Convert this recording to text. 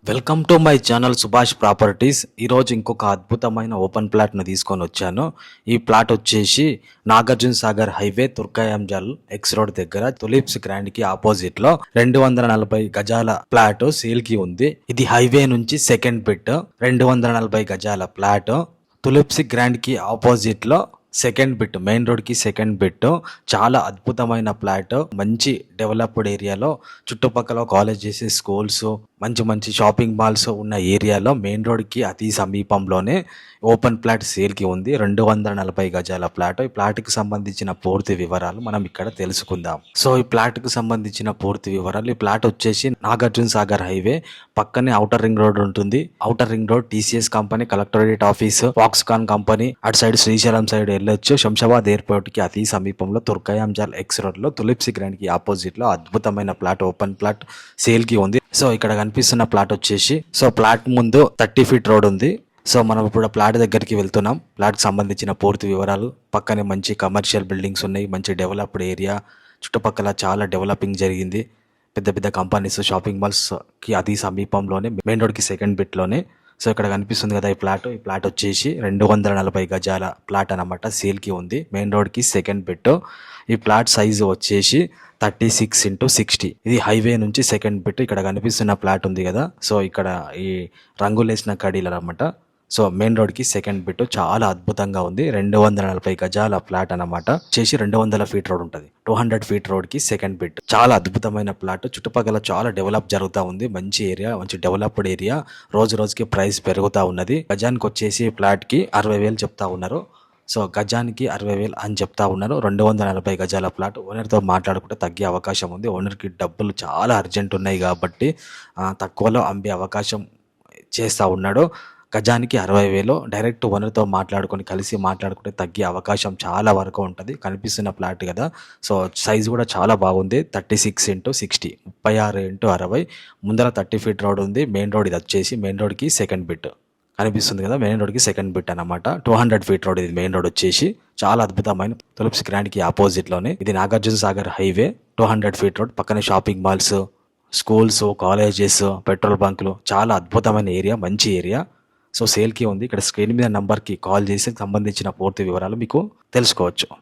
Welcome to my channel Subhash properties. ఈరోజు ఇంకొక అద్భుతమైన ఓపెన్ ప్లాట్ను తీసుకొని వచ్చాను. ఈ ప్లాట్ వచ్చేసి Nagarjuna Sagar highway Turkayamjal X road దగ్గర తులిప్స్ గ్రాండ్ కి ఆపోజిట్ లో 240 గజాల ప్లాట్ సేల్ కి ఉంది. ఇది హైవే నుంచి సెకండ్ బిట్. 240 గజాల ప్లాట్ తులిప్స్ గ్రాండ్ కి ఆపోజిట్ లో సెకండ్ బిట్, మెయిన్ రోడ్ కి సెకండ్ బిట్. చాలా అద్భుతమైన ప్లాట్, మంచి డెవలప్డ్ ఏరియాలో, చుట్టుపక్కల కాలేజెస్, స్కూల్స్, మంచి మంచి షాపింగ్ మాల్స్ ఉన్న ఏరియాలో మెయిన్ రోడ్ కి అతి సమీపంలోనే ఓపెన్ ప్లాట్ సేల్ కి ఉంది. 240 గజాల ప్లాట్. ఈ ప్లాట్ కి సంబంధించిన పూర్తి వివరాలు మనం ఇక్కడ తెలుసుకుందాం. సో ఈ ప్లాట్ కు సంబంధించిన పూర్తి వివరాలు, ఈ ప్లాట్ వచ్చేసి నాగార్జున సాగర్ హైవే పక్కనే ఔటర్ రింగ్ రోడ్ ఉంటుంది. Outer ring road TCS company collectorate office, Foxconn company, అటు సైడ్ శ్రీశైలం సైడ్ వెళ్ళొచ్చు. శంషాబాద్ ఎయిర్పోర్ట్ కి అతి సమీపంలో తుర్కాయంజల్ ఎక్స్ రోడ్ లో తులిప్స్ గ్రాండ్ కి ఆపోజిట్ లో అద్భుతమైన ప్లాట్, ఓపెన్ ప్లాట్ సేల్ కి ఉంది. సో ఇక్కడ కనిపిస్తున్న ప్లాట్ వచ్చేసి, సో ప్లాట్ ముందు 30 ఫీట్ రోడ్ ఉంది. సో మనం ఇప్పుడు ప్లాట్ దగ్గరికి వెళ్తున్నాం. ప్లాట్కి సంబంధించిన పూర్తి వివరాలు, పక్కనే మంచి కమర్షియల్ బిల్డింగ్స్ ఉన్నాయి, మంచి డెవలప్డ్ ఏరియా, చుట్టుపక్కల చాలా డెవలపింగ్ జరిగింది. పెద్ద పెద్ద కంపెనీస్, షాపింగ్ మాల్స్కి అతి సమీపంలోనే, మెయిన్ రోడ్కి సెకండ్ బిట్లోనే. సో ఇక్కడ కనిపిస్తుంది కదా ఈ ప్లాట్ వచ్చేసి 240 గజాల ప్లాట్ అనమాట, సేల్కి ఉంది. మెయిన్ రోడ్కి సెకండ్ బిట్. ఈ ప్లాట్ సైజు వచ్చేసి 36x60. ఇది హైవే నుంచి సెకండ్ బిట్. ఇక్కడ కనిపిస్తున్న ప్లాట్ ఉంది కదా, సో ఇక్కడ ఈ రంగులేసిన కడీలు అనమాట. సో మెయిన్ రోడ్ కి సెకండ్ బిట్ చాలా అద్భుతంగా ఉంది. 240 గజాల ప్లాట్ అనమాట. చేసి 200 ఫీట్ రోడ్ ఉంటుంది. 200 ఫీట్ రోడ్ కి సెకండ్ బిట్. చాలా అద్భుతమైన ప్లాట్. చుట్టుపక్కల చాలా డెవలప్ జరుగుతూ ఉంది. మంచి ఏరియా, మంచి డెవలప్డ్ ఏరియా. రోజు రోజుకి ప్రైస్ పెరుగుతూ ఉన్నది. గజానికి వచ్చేసి ప్లాట్ కి 60,000 చెప్తా ఉన్నారు. సో గజానికి 60,000 అని చెప్తా ఉన్నారు. 240 గజాల ప్లాట్. ఓనర్తో మాట్లాడుకుంటే తగ్గే అవకాశం ఉంది. ఓనర్కి డబ్బులు చాలా అర్జెంట్ ఉన్నాయి కాబట్టి తక్కువలో అమ్మే అవకాశం చేస్తూ ఉన్నాడు. గజానికి 60,000. డైరెక్ట్ ఓనర్తో కలిసి మాట్లాడుకుంటే తగ్గే అవకాశం చాలా వరకు ఉంటుంది. కనిపిస్తున్న ప్లాట్ కదా, సో సైజు కూడా చాలా బాగుంది. 36x60, 36x60. ముందర 30 ఫీట్ రోడ్ ఉంది. మెయిన్ రోడ్ ఇది వచ్చేసి మెయిన్ రోడ్కి సెకండ్ బిట్ కనిపిస్తుంది కదా, మెయిన్ రోడ్కి సెకండ్ బిట్ అనమాట. 200 ఫీట్ రోడ్ ఇది. మెయిన్ రోడ్ వచ్చేసి చాలా అద్భుతమైన తులిప్స్ గ్రాండ్ కి ఆపోజిట్ లోనే. ఇది Nagarjuna Sagar highway, 200 feet road. పక్కనే shopping malls, schools, colleges, petrol బంకులు, చాలా అద్భుతమైన ఏరియా, మంచి ఏరియా. సో సేల్కి ఉంది. ఇక్కడ స్క్రీన్ మీద నంబర్కి కాల్ చేసి సంబంధించిన పూర్తి వివరాలు మీకు తెలుసుకోవచ్చు.